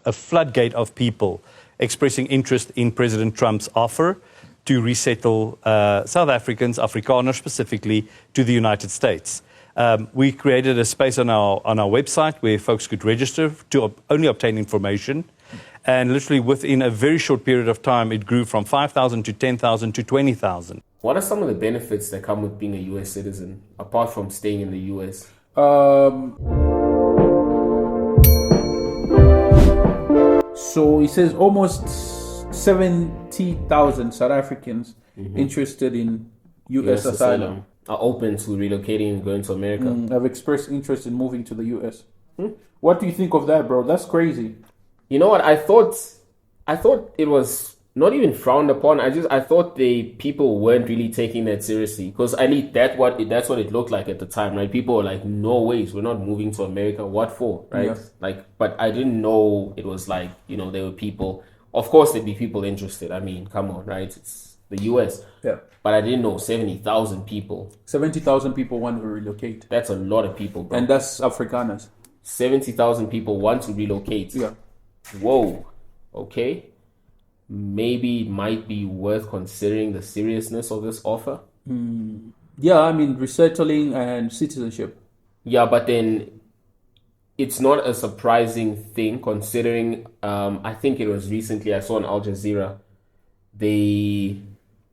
a floodgate of people expressing interest in President Trump's offer to resettle South Africans, Afrikaners specifically, to the United States. We created a space on our website where folks could register to only obtain information. And literally within a very short period of time, it grew from 5,000 to 10,000 to 20,000. What are some of the benefits that come with being a U.S. citizen, apart from staying in the U.S.? So it says almost 70,000 South Africans interested in U.S. asylum are open to relocating and going to America. Have expressed interest in moving to the U.S. What do you think of that, bro? That's crazy. You know what? I thought it was not even frowned upon. I thought people weren't really taking that seriously, because at least that's what it looked like at the time, right? People were like, "No ways, we're not moving to America. What for?" Right? Yeah. But I didn't know it was like, there were people. Of course, there'd be people interested. I mean, come on, right? It's the U.S. Yeah. But I didn't know 70,000 people. 70,000 people want to relocate. That's a lot of people, bro. And that's Afrikaners. 70,000 people want to relocate. Yeah. Whoa. Okay. Maybe it might be worth considering the seriousness of this offer. Yeah, I mean, resettling and citizenship. Yeah, but then it's not a surprising thing considering, I think it was recently, I saw on Al Jazeera, they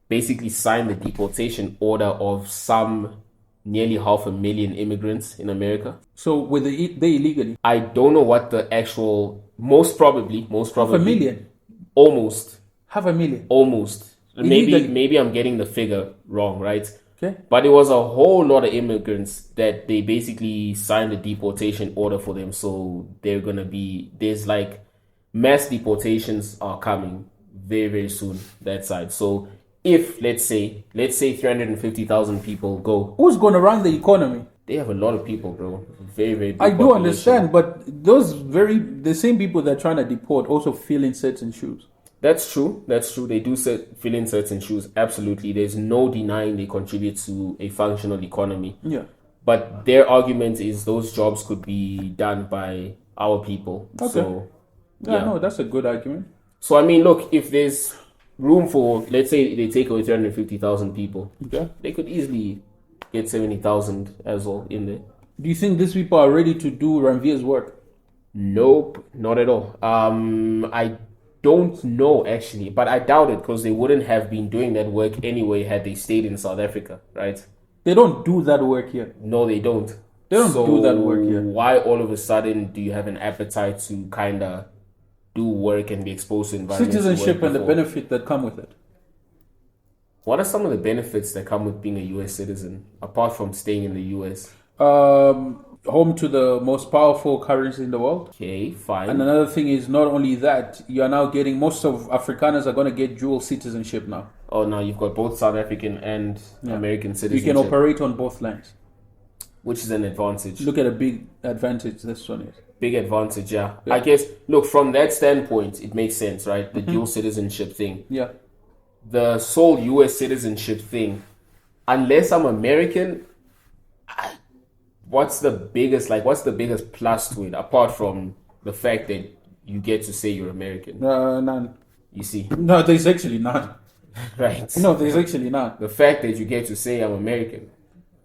basically signed the deportation order of some nearly 500,000 immigrants in America. So were they illegally? I don't know what the actual, most probably. 500,000? Almost. 500,000? Almost. Illegally. Maybe I'm getting the figure wrong, right? Okay. But it was a whole lot of immigrants that they basically signed a deportation order for them. So there's like mass deportations are coming very, very soon, that side. So if, let's say 350,000 people go. Who's going to run the economy? They have a lot of people, bro. Very, very big I do population. understand, but the same people that are trying to deport also fill in certain shoes. That's true. They do fill in certain shoes. Absolutely. There's no denying they contribute to a functional economy. Yeah. But their argument is those jobs could be done by our people. Okay. So, yeah, no, that's a good argument. So, I mean, look, if there's room for, let's say they take away 350,000 people, okay, they could easily get 70,000 as well in there. Do you think these people are ready to do Ranveer's work? Nope, not at all. I don't know, actually, but I doubt it, because they wouldn't have been doing that work anyway had they stayed in South Africa, right? They don't do that work here. No, they don't. They don't do that work here. Why all of a sudden do you have an appetite to kind of do work and be exposed to environments? Citizenship and the benefit that come with it. What are some of the benefits that come with being a U.S. citizen, apart from staying in the U.S.? Home to the most powerful currency in the world. Okay, fine. And another thing is, not only that, you are now getting, most of Afrikaners are going to get dual citizenship now. Oh, now you've got both South African and American citizenship. You can operate on both lands. Which is an advantage. Look at a big advantage this one is. Big advantage, yeah. I guess, look, from that standpoint, it makes sense, right? The dual citizenship thing. Yeah. The sole U.S. citizenship thing, unless I'm American, what's the biggest plus to it, apart from the fact that you get to say you're American? None. You see? No, there's actually none. Right. No, there's actually none. The fact that you get to say I'm American.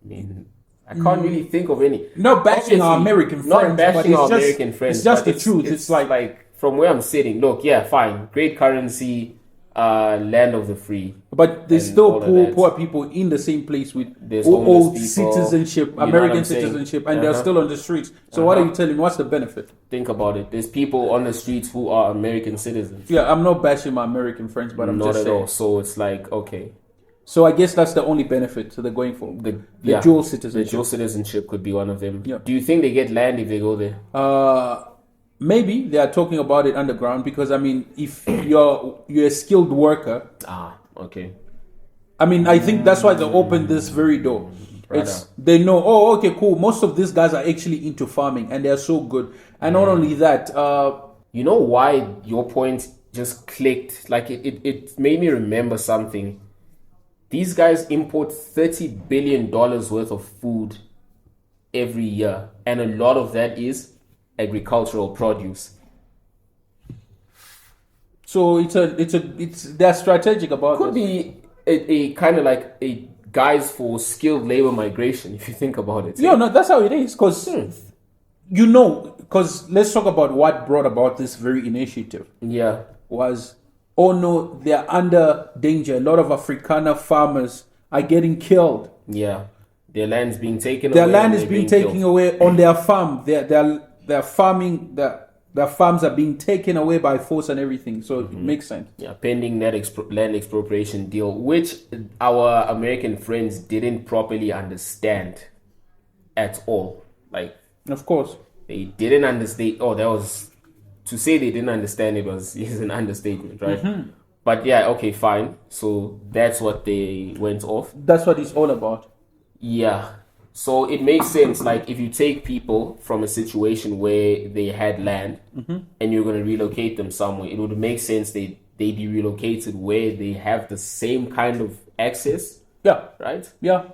I mean, I can't really think of any. Not bashing our American friends. Not bashing our American friends. It's just the truth. It's like from where I'm sitting, look, yeah, fine. Great currency, land of the free. But there's still poor people in the same place with old citizenship, American citizenship, and they're still on the streets. So what are you telling me? What's the benefit? Think about it. There's people on the streets who are American citizens. Yeah, I'm not bashing my American friends, but I'm not just at saying. all. So it's like, okay. So I guess that's the only benefit they're going for. The dual citizenship. The dual citizenship could be one of them. Yeah. Do you think they get land if they go there? Maybe they are talking about it underground, because I mean, if you're a skilled worker. Okay. I mean, I think that's why they opened this very door. They know, okay, cool. Most of these guys are actually into farming and they're so good. And not only that, you know why your point just clicked? Like it made me remember something. These guys import $30 billion worth of food every year, and a lot of that is agricultural produce. So they're strategic about Could this. be a kind of like a guise for skilled labor migration, if you think about it. Yeah, no, that's how it is. Because because let's talk about what brought about this very initiative. Yeah. Was, oh no, they're under danger. A lot of Afrikaner farmers are getting killed. Yeah. Their land's being taken Their away. land and is they're being taken killed. away on their farm. Their farming, their farms are being taken away by force and everything. So it makes sense. Yeah, pending that land expropriation deal, which our American friends didn't properly understand at all. Like, Of course. they didn't understand. Oh, that was, to say they didn't understand it is an understatement, right? But yeah, okay, fine. So that's what they went off. That's what it's all about. Yeah. So it makes sense. Like, if you take people from a situation where they had land and you're going to relocate them somewhere, it would make sense they be relocated where they have the same kind of access, Yeah. right? Yeah.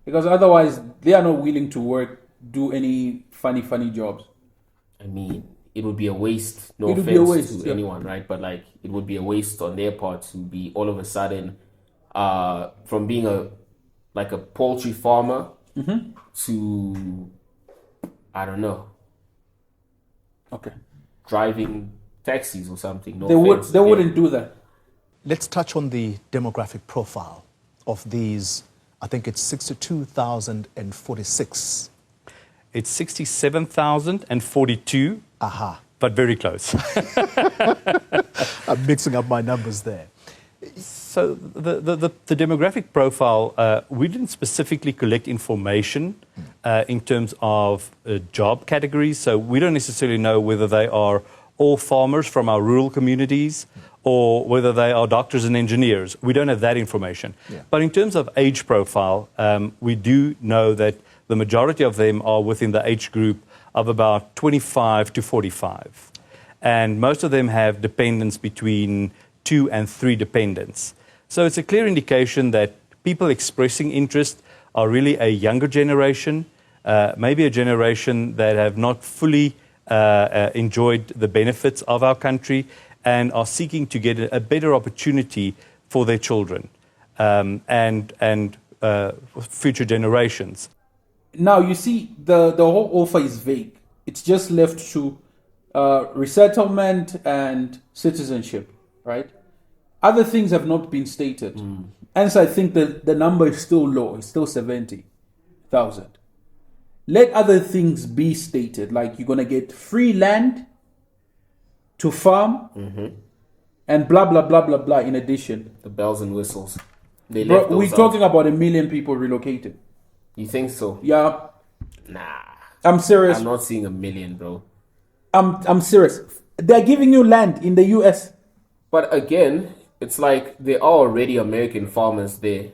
Because otherwise, they are not willing to do any funny jobs. I mean, it would be a waste. No It would offense be a waste, to yeah. anyone, right? But like, it would be a waste on their part to be all of a sudden, from being a poultry farmer to, I don't know, Okay. driving taxis or something. No They offense they again. wouldn't do that. Let's touch on the demographic profile of these. I think it's 62,046. It's 67,042, Aha. but very close. I'm mixing up my numbers there. So the demographic profile, we didn't specifically collect information in terms of job categories. So we don't necessarily know whether they are all farmers from our rural communities or whether they are doctors and engineers. We don't have that information. Yeah. But in terms of age profile, we do know that the majority of them are within the age group of about 25 to 45. And most of them have dependents between 2 and 3 dependents. So it's a clear indication that people expressing interest are really a younger generation, maybe a generation that have not fully enjoyed the benefits of our country and are seeking to get a better opportunity for their children and future generations. Now, you see, the whole offer is vague. It's just left to resettlement and citizenship, right? Other things have not been stated. And so I think the number is still low. It's still 70,000. Let other things be stated, like you're going to get free land to farm and blah, blah, blah, blah, blah in addition. The bells and whistles. They Bro, left those we're out. talking about 1 million people relocated. You think so? Yeah, Nah. I'm serious. I'm not seeing 1 million, bro. I'm serious. They're giving you land in the US. But again, it's like there are already American farmers there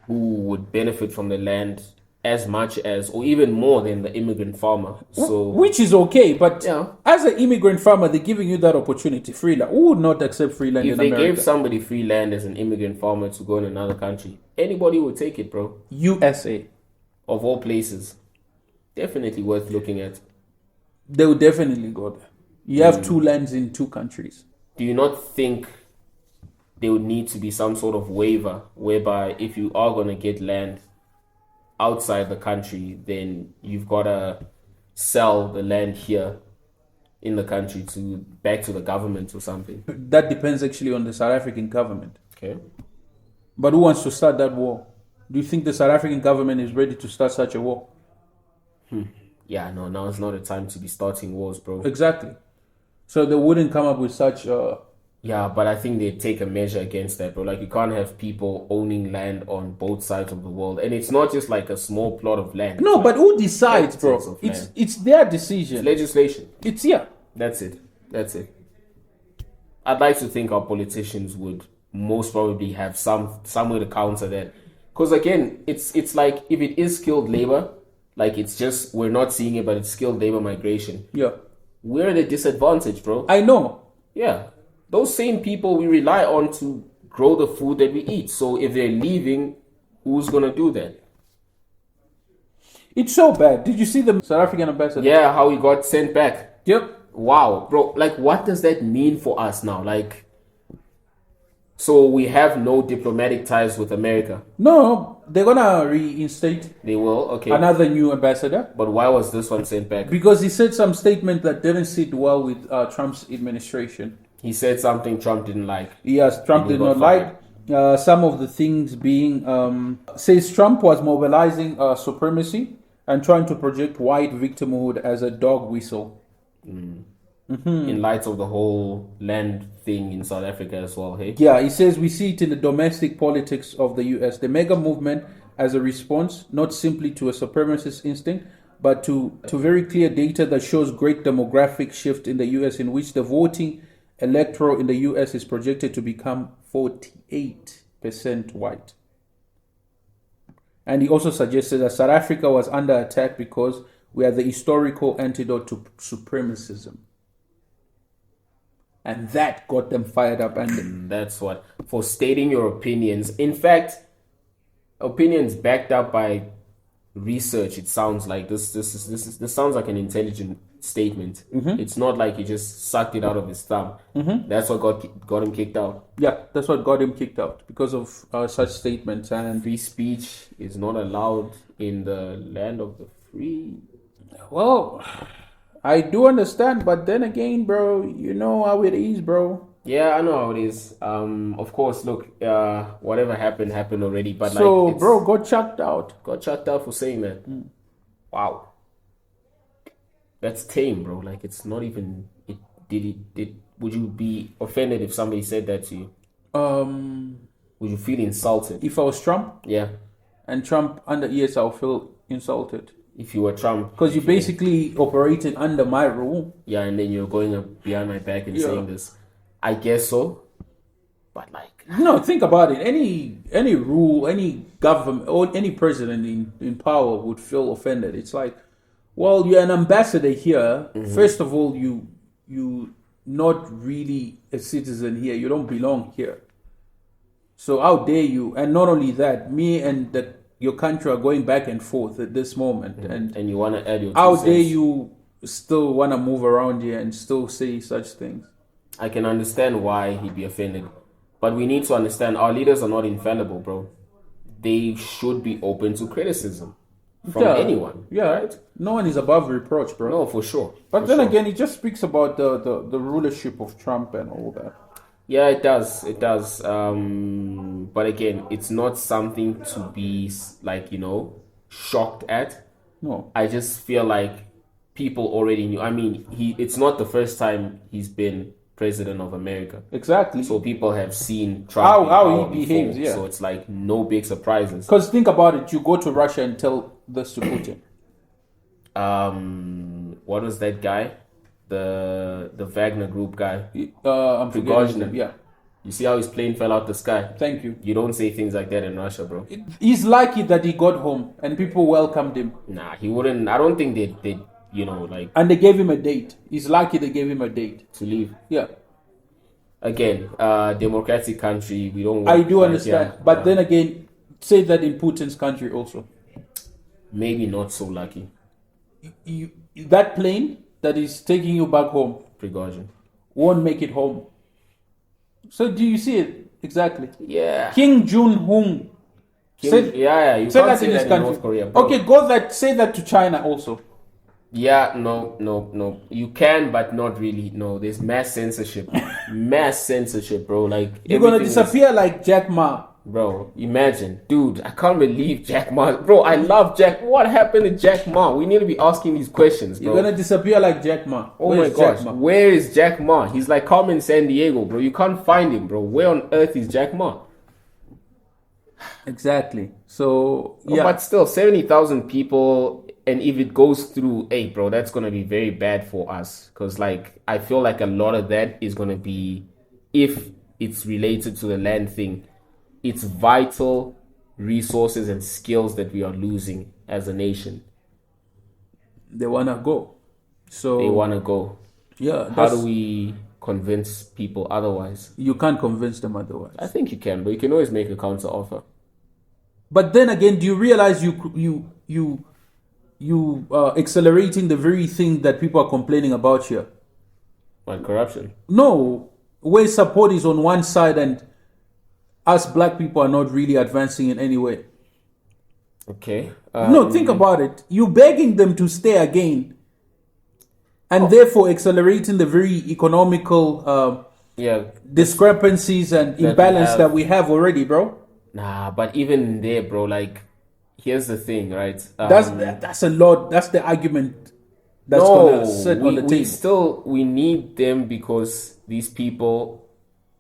who would benefit from the land as much as, or even more than the immigrant farmer. So Which is okay, but Yeah. as an immigrant farmer, they're giving you that opportunity. Free land. Who would not accept free land if in they America? gave somebody free land as an immigrant farmer to go in another country, anybody would take it, bro. USA, Of all places. Definitely worth looking at. they would definitely go there. You have 2 lands in 2 countries. Do you not think there would need to be some sort of waiver whereby if you are going to get land outside the country, then you've got to sell the land here in the country back to the government or something? That depends actually on the South African government. Okay. But who wants to start that war? Do you think the South African government is ready to start such a war? Yeah, no, now is not a time to be starting wars, bro. Exactly. So they wouldn't come up with such. Yeah, but I think they take a measure against that, bro. Like, you can't have people owning land on both sides of the world. And it's not just like a small plot of land. No, It's but like who decides, bro? hectares of land. It's their decision. legislation. It's yeah. That's it. That's it. I'd like to think our politicians would most probably have some way to counter that. Because again, it's like if it is skilled labor, like it's just we're not seeing it, but it's skilled labor migration. Yeah. We're at a disadvantage, bro. I know. Yeah. Those same people we rely on to grow the food that we eat. So if they're leaving, who's gonna do that? It's so bad. Did you see the South African ambassador? Yeah, how he got sent back. Yep. Wow, bro. Like, what does that mean for us now? Like, So we have no diplomatic ties with America. No, they're gonna reinstate They will, okay. another new ambassador But why was this one sent back? because he said some statement that didn't sit well with Trump's administration. He said something Trump didn't like. Yes, Trump He did got not like some of the things being says Trump was mobilizing supremacy and trying to project white victimhood as a dog whistle. In light of the whole land thing in South Africa as well, hey? Yeah, he says we see it in the domestic politics of the US. The mega movement as a response, not simply to a supremacist instinct, but to very clear data that shows great demographic shift in the US in which the voting electoral in the US is projected to become 48% white. And he also suggested that South Africa was under attack because we are the historical antidote to supremacism. And that got them fired up. And That's what. For stating your opinions. In fact, opinions backed up by research, it sounds like. This sounds like an intelligent statement. It's not like he just sucked it out of his thumb. That's what got him kicked out. yeah, that's what got him kicked out because of such statements. And Free speech is not allowed in the land of the free. well, I do understand, but then again, bro, you know how it is, bro. Yeah, I know how it is. Of course, look, whatever happened already. But So, like, it's- bro, got chucked out. got shut down for saying that. Wow, that's tame, bro. Like, it's not even. Would you be offended if somebody said that to you? Would you feel insulted? If I was Trump Yeah, and Trump under ES, I'll feel insulted if you were Trump, because you basically operated under my rule. yeah, and then you're going up behind my back and saying this. I guess so, but like, No, think about it. Any rule, any government, or any president in power would feel offended. It's like, well, you're an ambassador here. First of all, you not really a citizen here. You don't belong here. So how dare you? And not only that, me and your country are going back and forth at this moment. And you want to add your how two dare cents. you still want to move around here and still say such things? I can understand why he'd be offended, but we need to understand our leaders are not infallible, bro. They should be open to criticism from anyone. Yeah, right? no one is above reproach, bro. No, for sure. But For then sure. again, it just speaks about the rulership of Trump and all that. Yeah, it does. It does. But again, it's not something to be like, shocked at. No. I just feel like people already knew. I mean, it's not the first time he's been president of America. Exactly. So people have seen Trump in How power he before. behaves, yeah. So it's like no big surprises. Because think about it, you go to Russia and tell this to Putin. What was that guy? The Wagner Group guy. I'm forgetting his Prigozhin. name. Yeah. You see how his plane fell out the sky? Thank you. You don't say things like that in Russia, bro. He's lucky that he got home and people welcomed him. Nah, he wouldn't. I don't think they like And they gave him a date. He's lucky they gave him a date. to leave. Yeah. Again, democratic country. We don't. I want, do like, understand. yeah, But yeah. then again, say that in Putin's country also. Maybe not so lucky. That plane that is taking you back home Prigozhin. won't make it home. So do you see it? Exactly. Yeah. Kim Jong-un. Say, yeah. You say can't that say in this that in country. North Korea. Bro. Okay, say that to China also. Yeah, no. You can, but not really. No, there's mass censorship. Mass censorship, bro. Like You're gonna everything is- disappear like Jack Ma. Bro, imagine. Dude, I can't believe Jack Ma. Bro, I love Jack. What happened to Jack Ma? We need to be asking these questions, bro. You're gonna disappear like Jack Ma. Oh Where's my gosh, Jack Ma? where is Jack Ma? He's like Carmen San Diego, bro. You can't find him, bro. Where on earth is Jack Ma? Exactly. So Oh, yeah, but still, 70,000 people, and if it goes through, hey, bro, that's gonna be very bad for us. Cause like I feel like a lot of that is gonna be, if it's related to the land thing, it's vital resources and skills that we are losing as a nation. they wanna go. So They wanna go. yeah. How do that's- we convince people otherwise? You can't convince them otherwise. I think you can, but you can always make a counter offer. But then again, do you realize you accelerating the very thing that people are complaining about here? Like corruption. No, where support is on one side and us black people are not really advancing in any way. Okay. No, think about it. You're begging them to stay again, and therefore accelerating the very economical yeah. discrepancies and we imbalance have. that we have already, bro. Nah, but even there, bro, like, here's the thing, right? That's a lot. That's the argument that's no, gonna sit on the table. we need them because these people,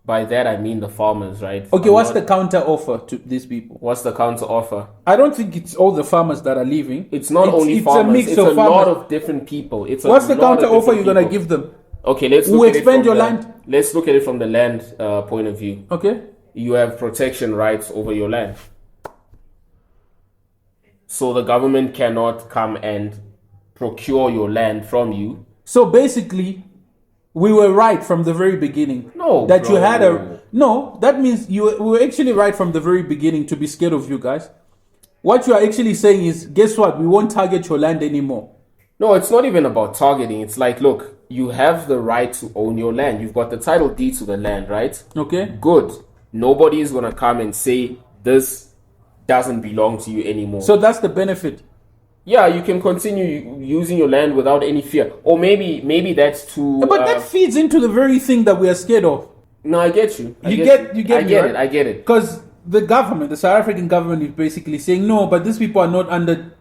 by that I mean the farmers, right? Okay, what's the counter offer to these people? What's the counter offer? I don't think it's all the farmers that are leaving. It's not only farmers. A mix it's of a farmers. lot of different people. What's the counter offer you're gonna give them? Okay, let's Who look at it expand from your land? Let's look at it from the land point of view. Okay. You have protection rights over your land. So the government cannot come and procure your land from you. So basically, we were right from the very beginning. No, that bro. you had a no. That means we were actually right from the very beginning to be scared of you guys. What you are actually saying is, guess what? We won't target your land anymore. No, it's not even about targeting. It's like, look, you have the right to own your land. You've got the title deed to the land, right? Okay. Good. Nobody is gonna come and say this doesn't belong to you anymore. So that's the benefit. Yeah, you can continue using your land without any fear. Or maybe that's too. But that feeds into the very thing that we are scared of. No, I get you. You get me, right? I get it. Because the government, the South African government, is basically saying no, but these people are not under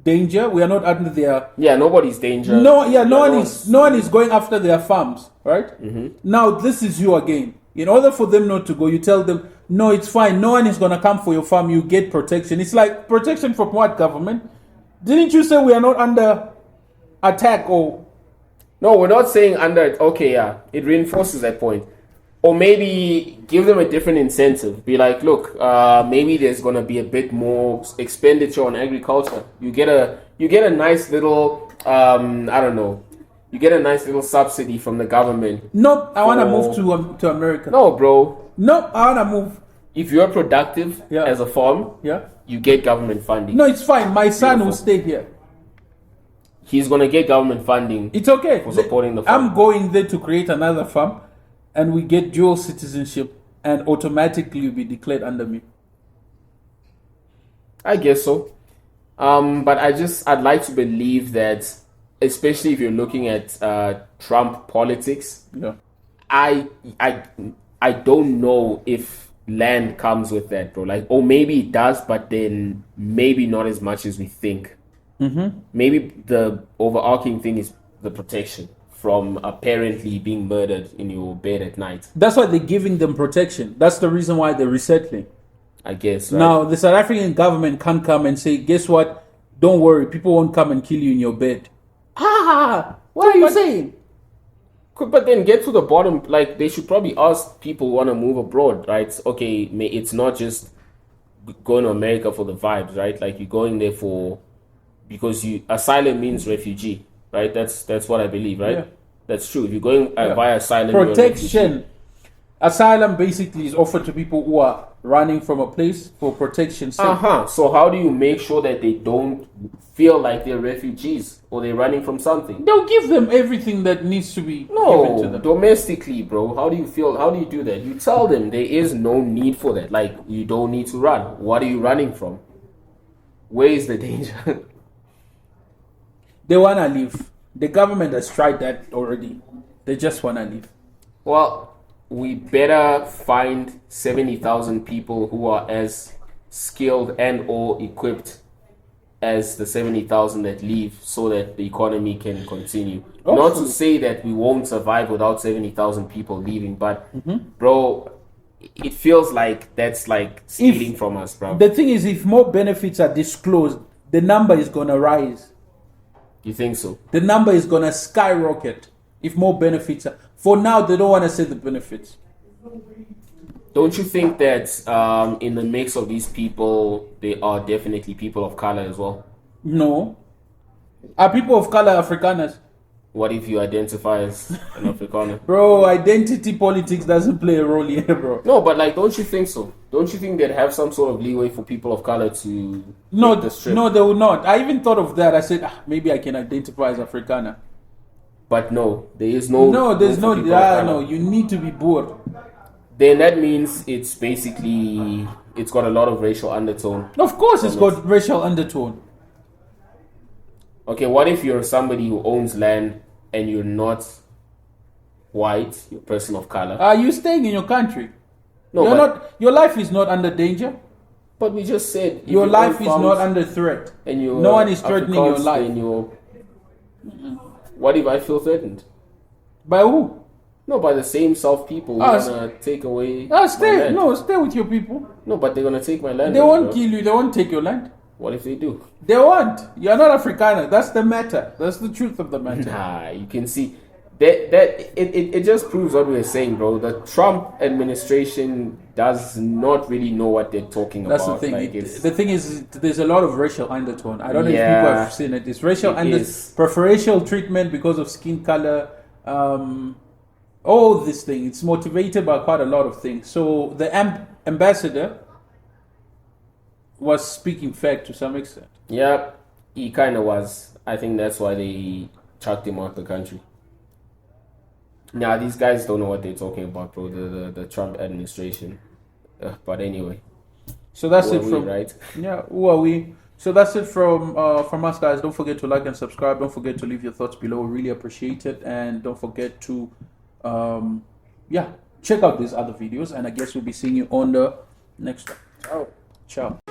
danger. We are not under their. Yeah, nobody's danger. No one is going after their farms, right? Mm-hmm. Now this is you again. In order for them not to go, you tell them, no, it's fine. No one is gonna come for your farm. You get protection. It's like protection from what, government? Didn't you say we are not under attack or? No, we're not saying under. Okay, yeah, it reinforces that point. Or maybe give them a different incentive. Be like, look, maybe there's gonna be a bit more expenditure on agriculture. You get a nice little, I don't know. You get a nice little subsidy from the government. No, I want to move to America. No, bro. No, I want to move. If you're productive Yeah. as a farm, Yeah. you get government funding. No, it's fine. My son will Beautiful. stay here. He's gonna get government funding. It's okay. For supporting the farm. I'm going there to create another farm, and we get dual citizenship, and automatically you'll be declared under me. I guess so. But I'd like to believe that, especially if you're looking at Trump politics, Yeah. I don't know if land comes with that, bro. Like, or maybe it does, but then maybe not as much as we think. Mm-hmm. Maybe the overarching thing is the protection from apparently being murdered in your bed at night. That's why they're giving them protection. That's the reason why they're resettling. I guess. Right? Now, the South African government can't come and say, guess what? Don't worry, people won't come and kill you in your bed. What are you saying? But then get to the bottom. Like, they should probably ask people who want to move abroad, right? Okay, it's not just going to America for the vibes, right? Like, you're going there because asylum means refugee, right? That's what I believe, right? Yeah. That's true. If you're going via asylum, you're a refugee. Protection. Asylum basically is offered to people who are running from a place for protection sake. So how do you make sure that they don't feel like they're refugees or they're running from something? They'll give them everything that needs to be given to No, them. domestically, bro. How do you feel? How do you do that? You tell them there is no need for that. Like, you don't need to run. What are you running from? Where is the danger? They want to leave. The government has tried that already. They just want to leave. Well, we better find 70,000 people who are as skilled and or equipped as the 70,000 that leave so that the economy can continue. Not to say that we won't survive without 70,000 people leaving, but bro, it feels like that's like stealing from us, bro. The thing is, if more benefits are disclosed, the number is going to rise. You think so? The number is going to skyrocket if more benefits are. For now, they don't want to say the benefits. Don't you think that in the mix of these people, they are definitely people of color as well? No. Are people of color Afrikaners? What if you identify as an Afrikaner? Bro, identity politics doesn't play a role here, bro. No, but like, don't you think so? Don't you think they'd have some sort of leeway for people of color to No, make the strip? no, they will not. I even thought of that. I said, maybe I can identify as Afrikaner. But no, there is no. No, there's no. for people of color. No, you need to be bored. then that means it's basically it's got a lot of racial undertone. Of course, it's got racial undertone. Okay, what if you're somebody who owns land and you're not white, you're a person of color? Are you staying in your country? No, You're but, not. Your life is not under danger. but we just said if Your you life own is farms not under threat. and you No one is threatening your Afrikaans, life. then you're- What if I feel threatened? By who? No, by the same South people who Ah, wanna take away Ah, my stay. land. No, stay with your people. No, but they're gonna take my land. They away, won't bro. kill you. They won't take your land. What if they do? They won't. You're not Afrikaner. That's the matter. That's the truth of the matter. Nah, you can see that it just proves what we were saying, bro. The Trump administration does not really know what they're talking That's about. the thing. Like, it's- The thing is, there's a lot of racial undertone. I don't know if Yeah. people have seen it. It's racial It undertone, is. preferential treatment because of skin color. All this thing. It's motivated by quite a lot of things. So the ambassador was speaking fact to some extent. yeah, he kind of was. I think that's why they chucked him out the country. Nah, these guys don't know what they're talking about, bro. The Trump administration. But anyway, So that's who it are we, from right? Yeah, who are we? So that's it from us, guys. Don't forget to like and subscribe. Don't forget to leave your thoughts below. We really appreciate it. And don't forget to, check out these other videos. And I guess we'll be seeing you on the next one. Ciao. Ciao.